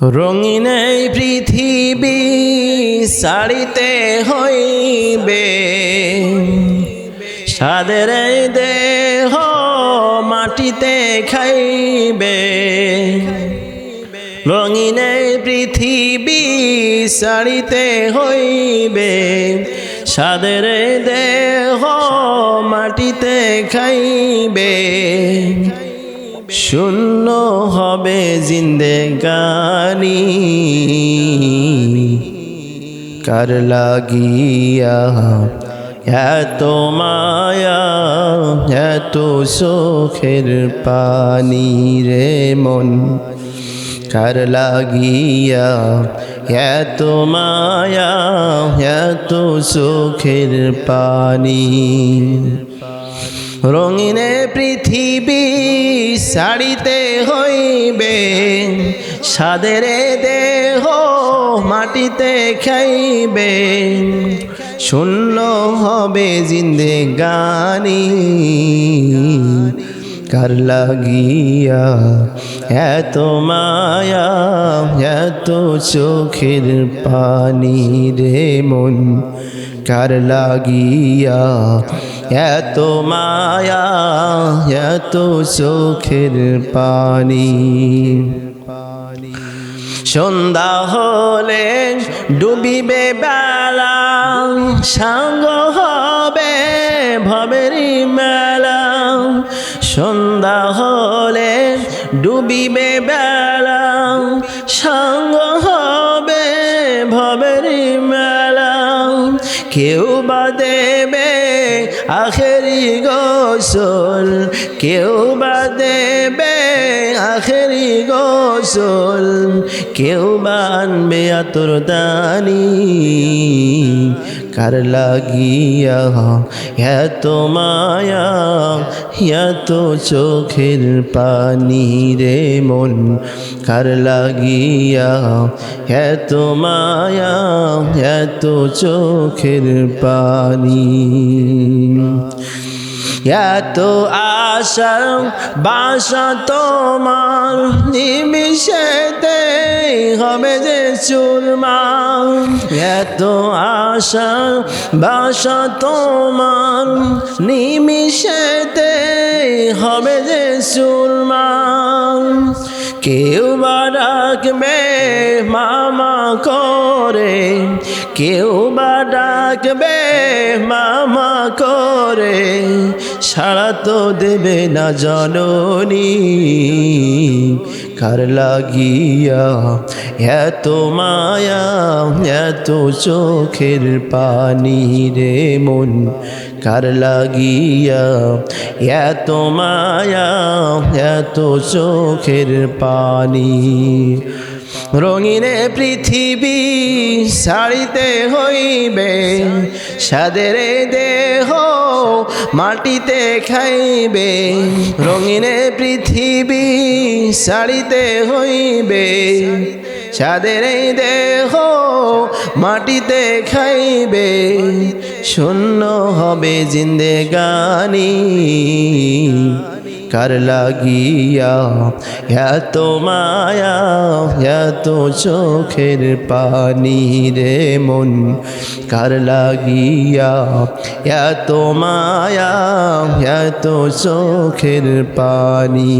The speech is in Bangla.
রঙিন এই পৃথিবী ছাড়িতে হইবে, সাদের এই দেহ মাটিতে খাইবে। রঙিন এই পৃথিবী ছাড়িতে হইবে, সাদের এই দেহ মাটিতে খাইবে। শূন্য হবে জিন্দেগানি কার লাগিয়া এত মায়া এত চোখের পানি রে মন, কার লাগিয়া এত মায়া এত চোখের পানি। রঙিন পৃথিবী ছাড়িতে হইবে, সাদের দেহ মাটিতে খাইবে। শূন্য হবে জিন্দেগানি কার লাগিয়া এত মায়া এত চোখের পানি রে মন, কার লাগিয়া এত মায়া এত চোখের পানি। সন্ধ্যা হলে ডুবিবে বেলা, সাঙ্গ হবে ভবের মেলা। সন্ধ্যা হলে ডুবিবে বেলা, সাঙ্গ হবে ভবের মেলা। কেউ বা দেবে আখেরি গোসল, কেউ বা দেবে আখেরি গোসল, কেউ বা আনবে আতর দানি কার লাগিয়া এত মায়া এত চোখের পানি রে মন, কার লাগিয়া এত মায়া এত চোখের পানি। এত আশা বাসা তোমার নিমিষেতে হবে যে চুরমার। এত আশা বাসা তোমার নিমিষেতে হবে যে চুরমার। কেউ বা ডাকবে মামা করে, কেউ বা ডাকবে মামা করে, সাড়া তো দেবে না জননী কার লাগিয়া এত মায়া এত চোখের পানি রে মন, কার লাগিয়া এত মায়া এত চোখের পানি। রঙিন পৃথিবী ছাড়িতে হইবে, সাদের দেহ মাটিতে খাইবে। রঙিন পৃথিবী ছাড়িতে হইবে, সাদের দেহ মাটিতে খাইবে। শূন্য হবে জিন্দেগানি কার লাগিয়া এত মায়া এত চোখের পানি রে মন, কার লাগিয়া এত মায়া এত চোখের পানি।